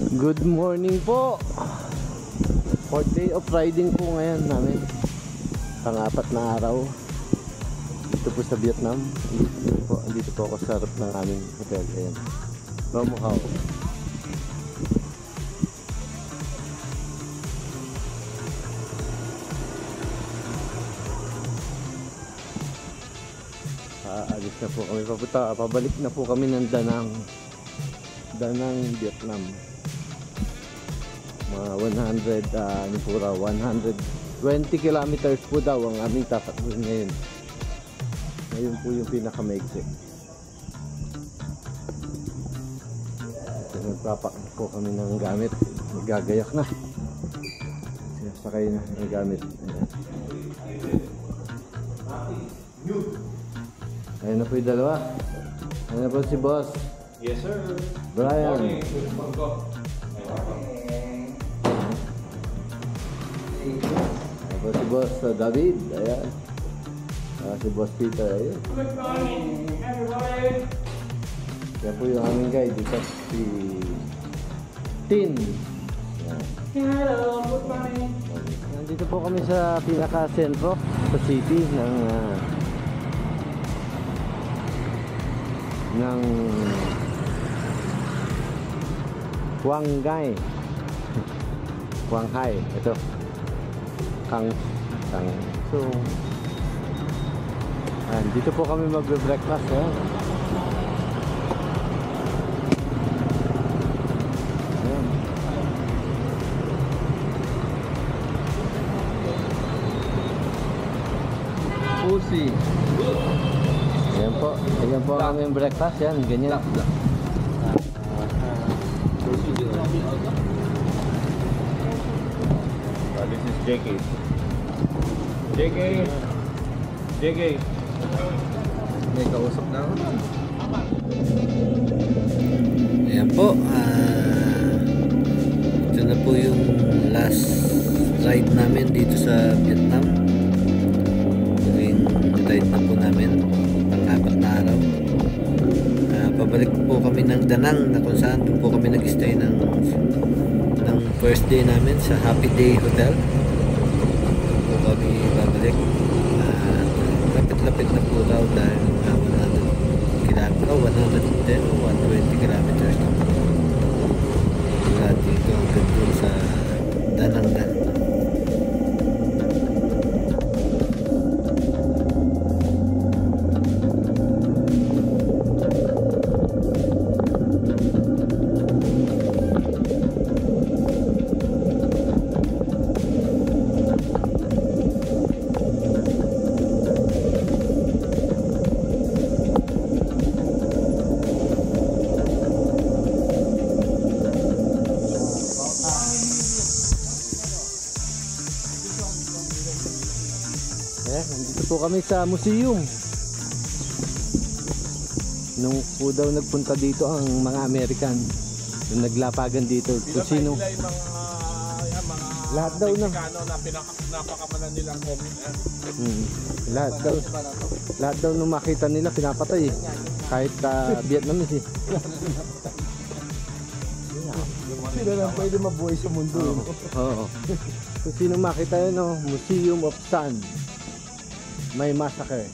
Good morning po. 4th day of riding po ngayon namin. Pang-apat na araw dito po sa Vietnam. Dito po ako sa harap ng aming hotel. Ayan, Rom Hau. Alis na po kami pabalik na po kami ng Danang, Vietnam. Mga 120 kilometers po daw ang aming tatakbuhin ngayon. Ngayon po yung pinakamaigsi. Nagpapak po kami ng gamit. Nagagayak na. Sinasakay na ng gamit. Ayan na po yung dalawa. Ayan na po si Boss. Yes sir. Brian. Ayan po si Boss David. Ayan. Si Boss Peter. Ayan. Good morning everybody. Yan po yung aming guide. Dito si Tin. Ayan. Hello, good morning. Nandito po kami sa pinaka-sentro sa city ng Quang Hai. Ito Kang. So dito po kami magbe-breakfast. Ayan. Pussy. Ayan po ang aming breakfast. Yan, ganyan. This is JK. May kausap na ako. Ayan po. Ito na po yung last ride namin dito sa Vietnam. Yung ride na po namin. Pang-apat na araw. Pabalik po kami ng Danang na kung saan doon po kami nag-stay ng first day namin sa Happy Day Hotel. Doon po kami babalik. Lapit-lapit na po daw dahil 110 o 120 kilometers na po. Lahat dito hanggang doon sa Danang na. Nandito po kami sa museum. Nung po daw nagpunta dito ang mga American, nung naglapagan dito, kung sino lahat daw na napakamanan nilang comment. lahat daw nung makita nila pinapatay eh. Kahit Vietnamese eh. Sila lang pwede mabuhay sa mundo. Oo. Kung sino makita yun, Museum of Sun. May massacre.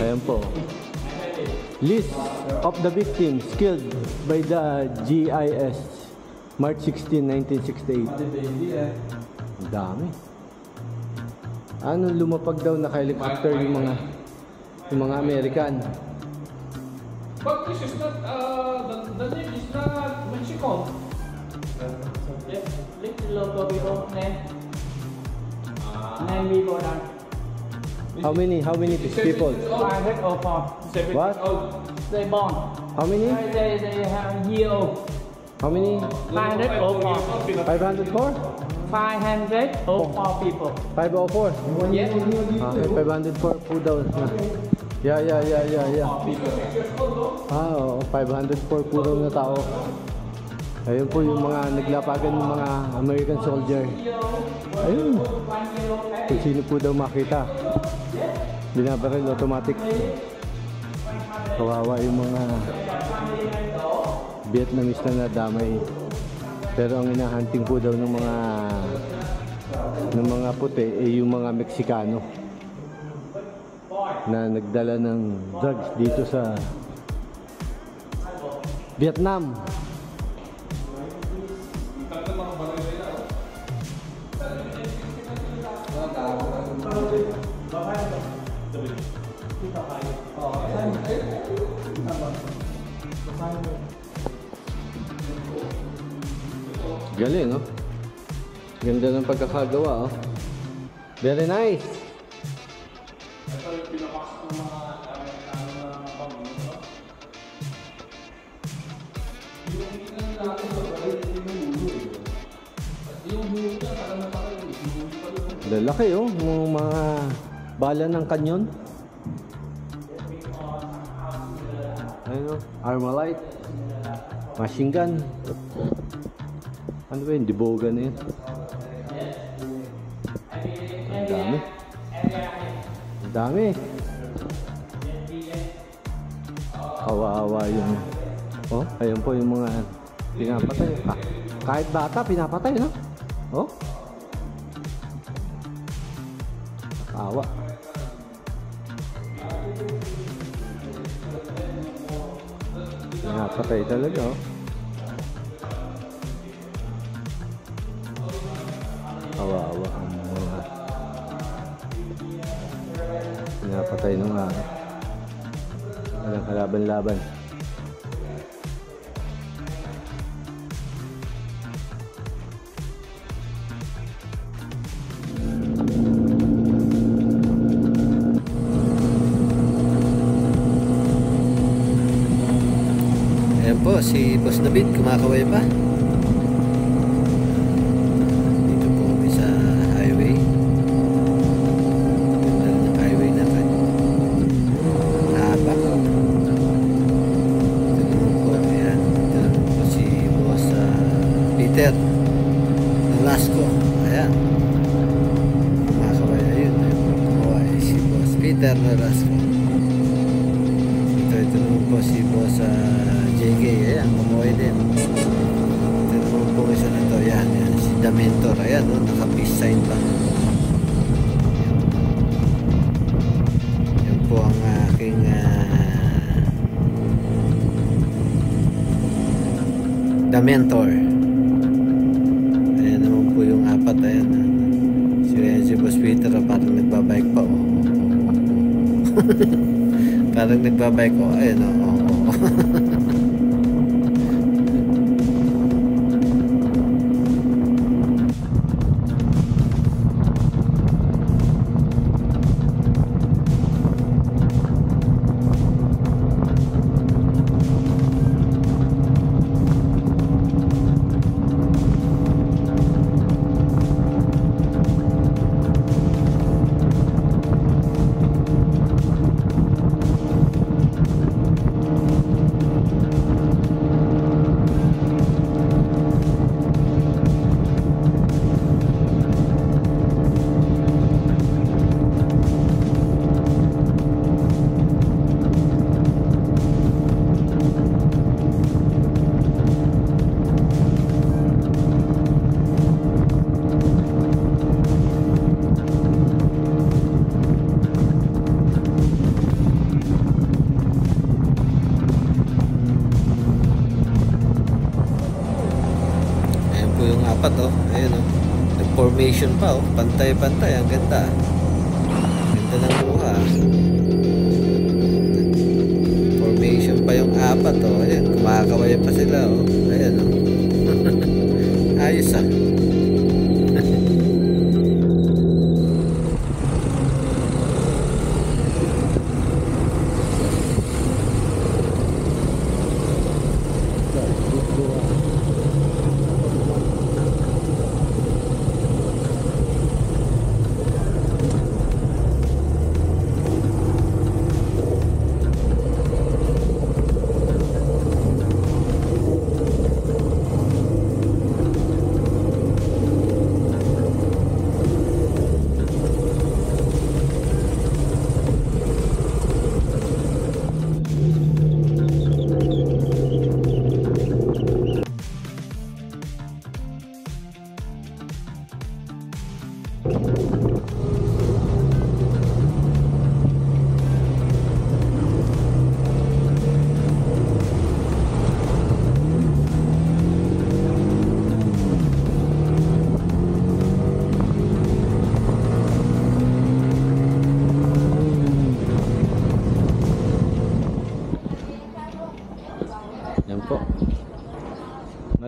Ayan po. List of the victims killed by the GIS March 16, 1968. Ang dami. Lumapag daw naka-helicopter yung mga American. But this is not, the name is not Mexico. Yes, little Tokyo name. Name before that. How many people? 500 or 4. What? They born. How many? They have year old. How many? 500 or 504? 500 or 4 people. 504? Yes. Okay, 504 po daw. Yeah. Oo, 504 po daw na tao. Ayun po yung mga naglapagan ng mga American soldier. Ayun. Kung sino po daw makita. Binabaril automatic. Kawawa yung mga Vietnamese na nadamay. Pero ang hinahunting po daw ng mga puti ay yung mga Meksikano na nagdala ng drugs dito sa Vietnam. Galing, oh. Ganda ng pagkakagawa, oh. Very nice. Lalaki, oh. Yung mga bala ng kanyon. Ayun, oh. Armalite. Machine gun. Ano ba yun? Diboga na yun. Ang dami. Ang dami. Kawawa yung... Oh, ayun po yung mga pinapatay. Kahit bata, pinapatay, no? Oh. Kawa. Pinapatay talaga, oh. Kawawa ang mga pinapatay nung walang kalaban-laban. Ayan po, si Boss David kumakaway pa. Peter Nolasco, ayan, kumakaway. Ayun, si Boss Peter Nolasco. Ito naman po si Boss JK, ayan, kumaway din. Ito naman po isa nito, ayan, si Damentor, ayan, naka-peace sign pa. Yan po ang aking Damentor. Yung apat, ayan, si Boss Peter, parang nagbabike pa, oh. Parang nagbabike, oh, ayan, oh. Apat, oh, ayun, oh, nag-formation pa, oh, pantay-pantay, ang ganda, ganda ng buha, formation pa yung apat, oh, ayun, kumakaway pa sila, oh, ayun, oh. Ayos, ah.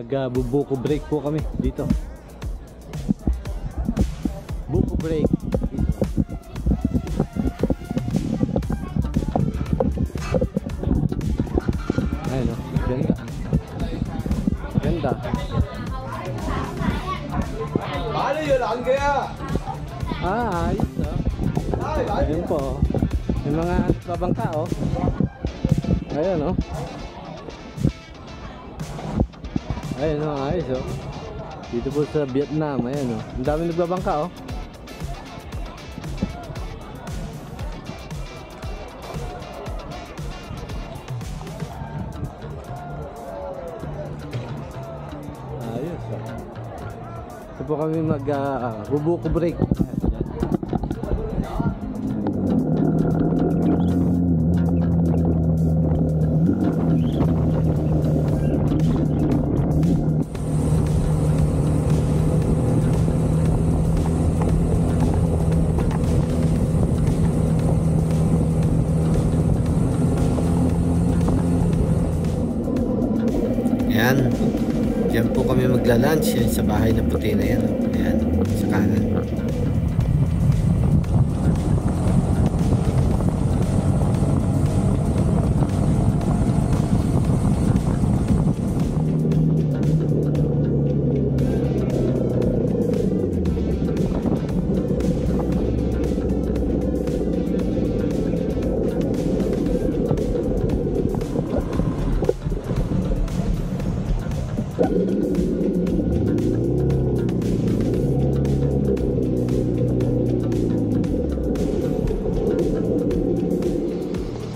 Mag-buko break po kami dito. Buko break. Ayun o, ganda. Ganda. Paano yun? Ang kaya? Ayos o. Ayun po. May mga babangka o. Ayun o. Ayun o, ayos o. Dito po sa Vietnam, ayun o. Ang dami nagbabangka o. Ayos o. Ito po kami bubuko break. Ayan. Diyan po kami magla-lunch. Yan, sa bahay na puti na yan. Ayan, sa kanan.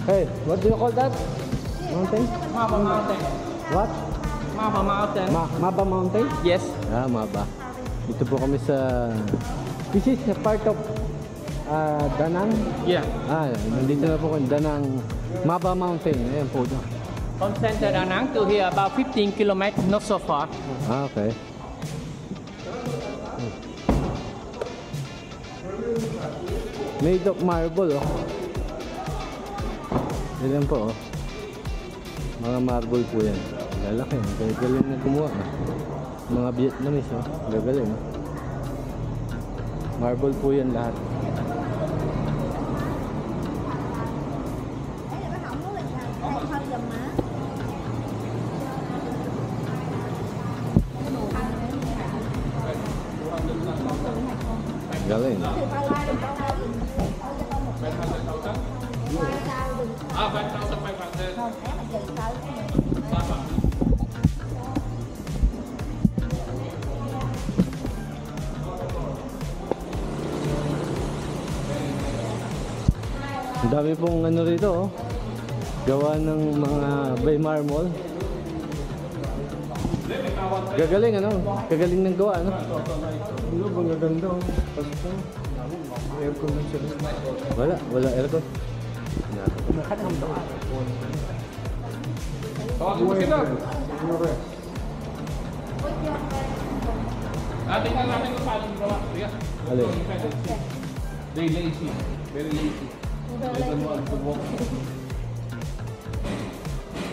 Hey, what do you call that? Mountain? Maba Mountain. What? Maba Mountain. Maba Mountain? Yes. Ah, Maba. Dito po kami sa... This is a part of Danang. Yeah. Nandito na po kami. Danang Maba Mountain. Ayan po doon. From center Da Nang to here about 15 kilometers, not so far. Okay. Made of marble, oh. Yan po, oh. Mga marble po yan. Lalaki, gagaling na gumawa. Mga Vietnamese, oh. Gagaling, oh. Marble po yan lahat. Galing. Ang dami pong ano rito, oh. Gawa ng mga by marble. Gagaling, ano? Gagaling ng gawa, ano? Ang ganda. Basta. Aircon lang siya. Wala aircon. Tingnan natin kung paano gawa. Alin? They lazy. Very lazy.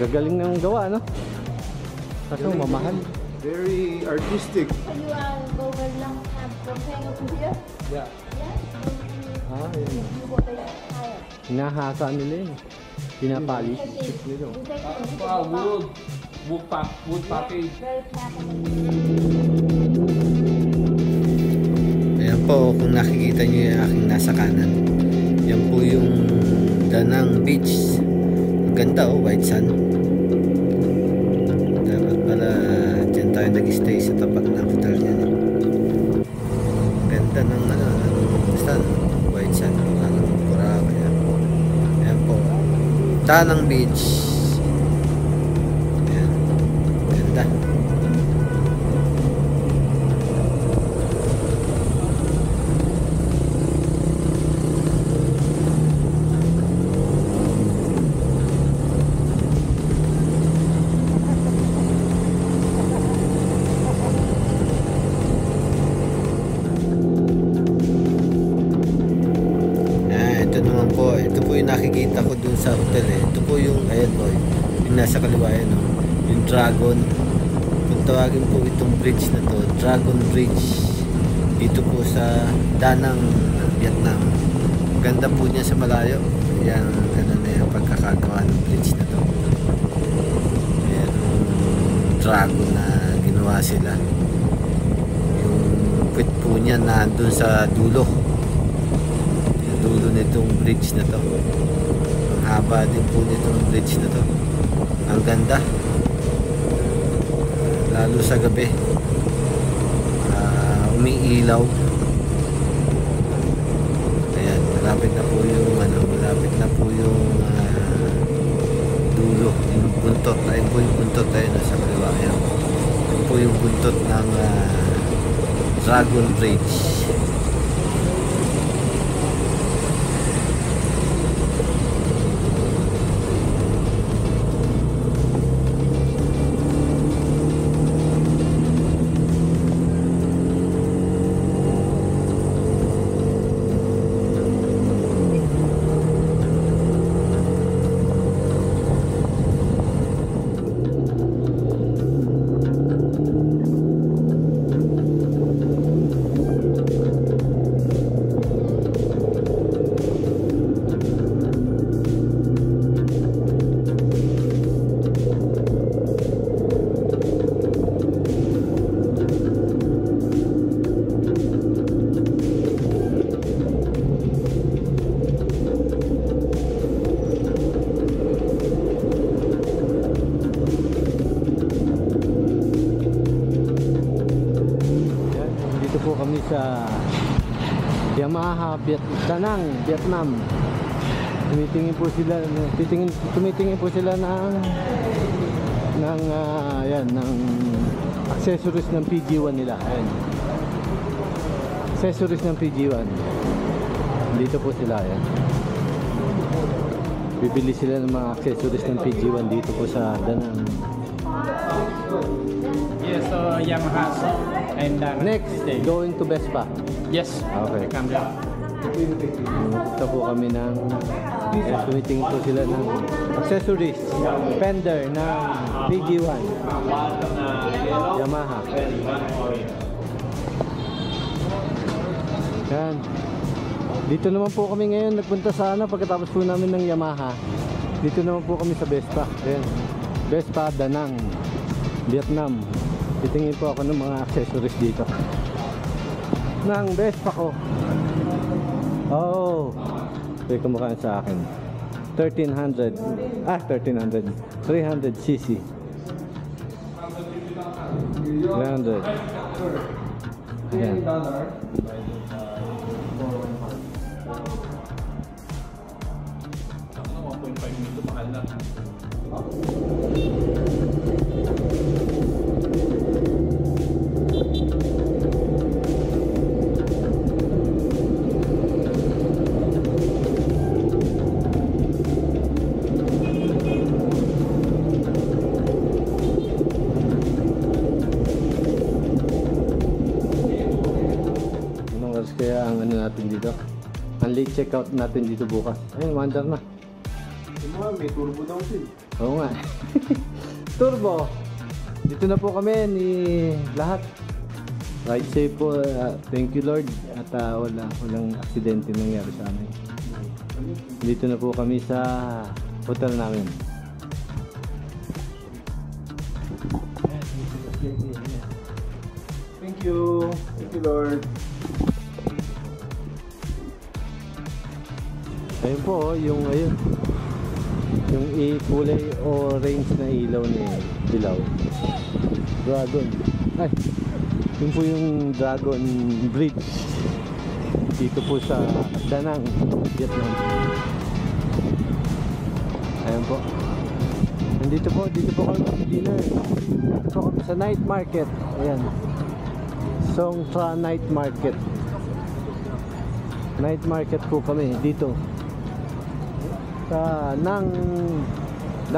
Gagaling ng gawa, ano? Kaso mamahal. Very artistic. Can you go over lang from hang to here? Yeah. Ah, yun. You go there higher. Hinahasa nila yun. Pinapalis. Chip nila. You take it. Wood. Wood package. Very flat. Ayan po, kung nakikita nyo yung aking nasa kanan, yan po yung Danang Beach. Ang ganda, oh, white sand. Dapat pala dyan tayo nag-stay sa tapat ng hotel niya. Ganda ng ano, sand, white sand, ano, Boracay. Ayan po, Danang Beach. Ayan, ganda. Ito po yung nakikita ko dun sa hotel, eh. Ito po yung, ayan po, yung nasa kaliwa, no? Yung dragon. Kung tawagin po itong bridge na to, Dragon Bridge, dito po sa Da Nang, Vietnam. Ganda po niya sa malayo. Yan, ano na yung pagkakagawa ng bridge na to. Ayan, dragon na ginawa sila. Yung pit po niya nandun sa dulo. Yung dulo nitong bridge na to. Ang haba din po nitong bridge na to. Ang ganda. Lalo sa gabi. Umiilaw. Ayan, malapit na po yung malapit na po yung dulo, yung buntot. Ayun po yung buntot, ayun nasa kaliwa. Ayan po yung buntot ng Dragon Bridge. Sa Yamaha Da Nang, Vietnam. Tumitingin po sila ng accessories ng PG1 nila. Ayan. Accessories ng PG1. Dito po sila, ayan. Bibili sila ng mga accessories ng PG1 dito po sa Da Nang. Yes, so Yamaha. And next, going to Vespa. Yes. Okay. Come down. Ito po kami ng tumitingin po sila ng accessories, fender ng PG1 Yamaha. Yan. Dito naman po kami ngayon nagpunta sana pagkatapos po namin ng Yamaha. Dito naman po kami sa Vespa. Ayan. Vespa Da Nang, Vietnam. Titingin po ako ng mga accessories dito ng Vespa ko. Oh, may kumakain sa akin 300 cc 300. Ayan. Kaya ang natin dito, ang late checkout natin dito bukas. Ayun, mandar na. May turbo daw din. Oo nga. Turbo. Dito na po kami ni lahat. Ride safe po. Thank you Lord. At walang aksidente nangyari sa amin. Dito na po kami sa hotel namin. Thank you. Thank you, Lord. Ayun po, yung kulay orange na ilaw ni Dilaw. Dragon. Ay, yun po yung Dragon Bridge. Dito po sa Da Nang, Vietnam. Ayun po. Dito po kami mag-dinner. Dito po kami sa night market. Ayan. Song Tra Night Market. Night market po kami dito sa Da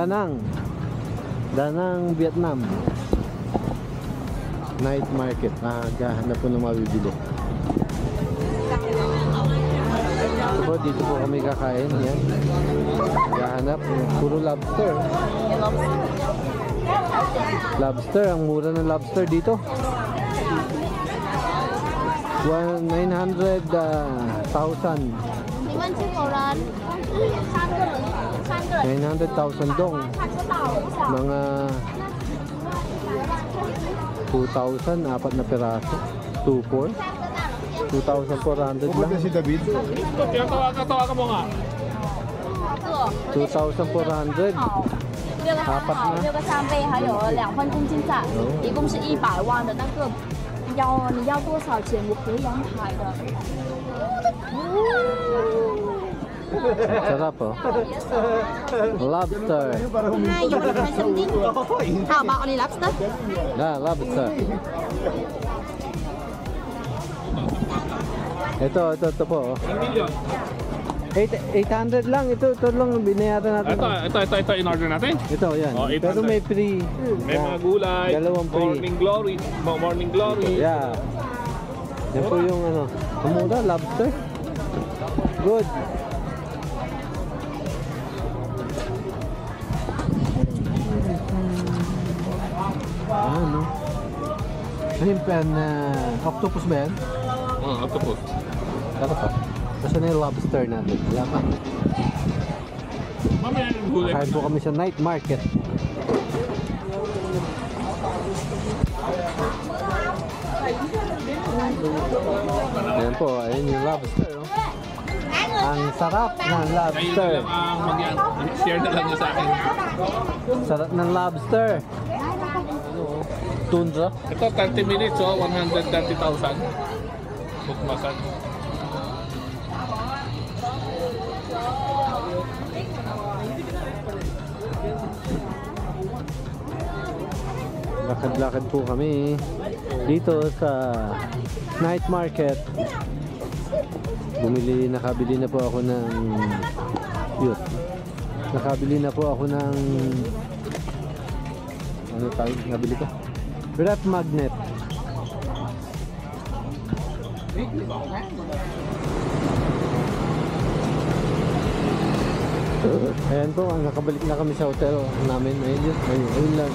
Nang, Vietnam. Night market. Gahanap po ng mabibili. po, dito po kami kakain. Yan. Gahanap. Puro lobster. Lobster. Ang mura ng lobster dito. 900,000. 你们几口人？3个人，3个人。 900,000 dong. Mga 2,000, apat na peraso. 2,400. 2,400 lang. Pupunta si David. Tawagan mo nga. 2,400. 6个3杯，还有2份公斤赞，一共是100万的那个。你要多少钱？我可以安排的。 Sarap oh. Lobster. 那有人开生丁，How about only lobster？ Lobster. Ito po. Oh. 800 lang. Ito lang binayaran natin. Ito in order natin. Ito yan. Oh, 800. Pero may free. May mga gulay, Dalawang free. morning glory. Yeah. Yan po yung ano. Ang mura, lobster. Good. Ano? Ano yung octopus ba yan? Octopus. Ano pa? Kasi na yung lobster natin. Wala pa. Mamaya yung gulay. Kain po kami sa night market. Ayan po, ayun yung lobster. Oh. Ang sarap ng Kayo na lobster. lang ang share na lang niya sa akin. Sarap ng lobster. Tundra. Ito 30 minutes, 130,000. Book massage. Lakad-lakad po kami dito sa night market. Nakabili na po ako ng nakabili na po ako ng ano tawag nabili ko? Ref magnet. Ayan po, nakabalik na kami sa hotel namin. Ayun lang.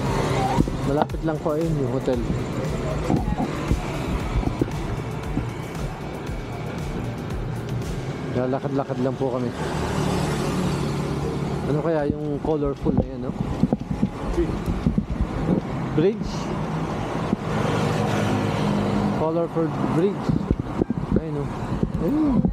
Malapit lang po ayun yung hotel. Lalakad-lakad lang po kami. Ano kaya yung colorful na yan, no? Bridge. Colorful bridge. Ayun, no? Ayun.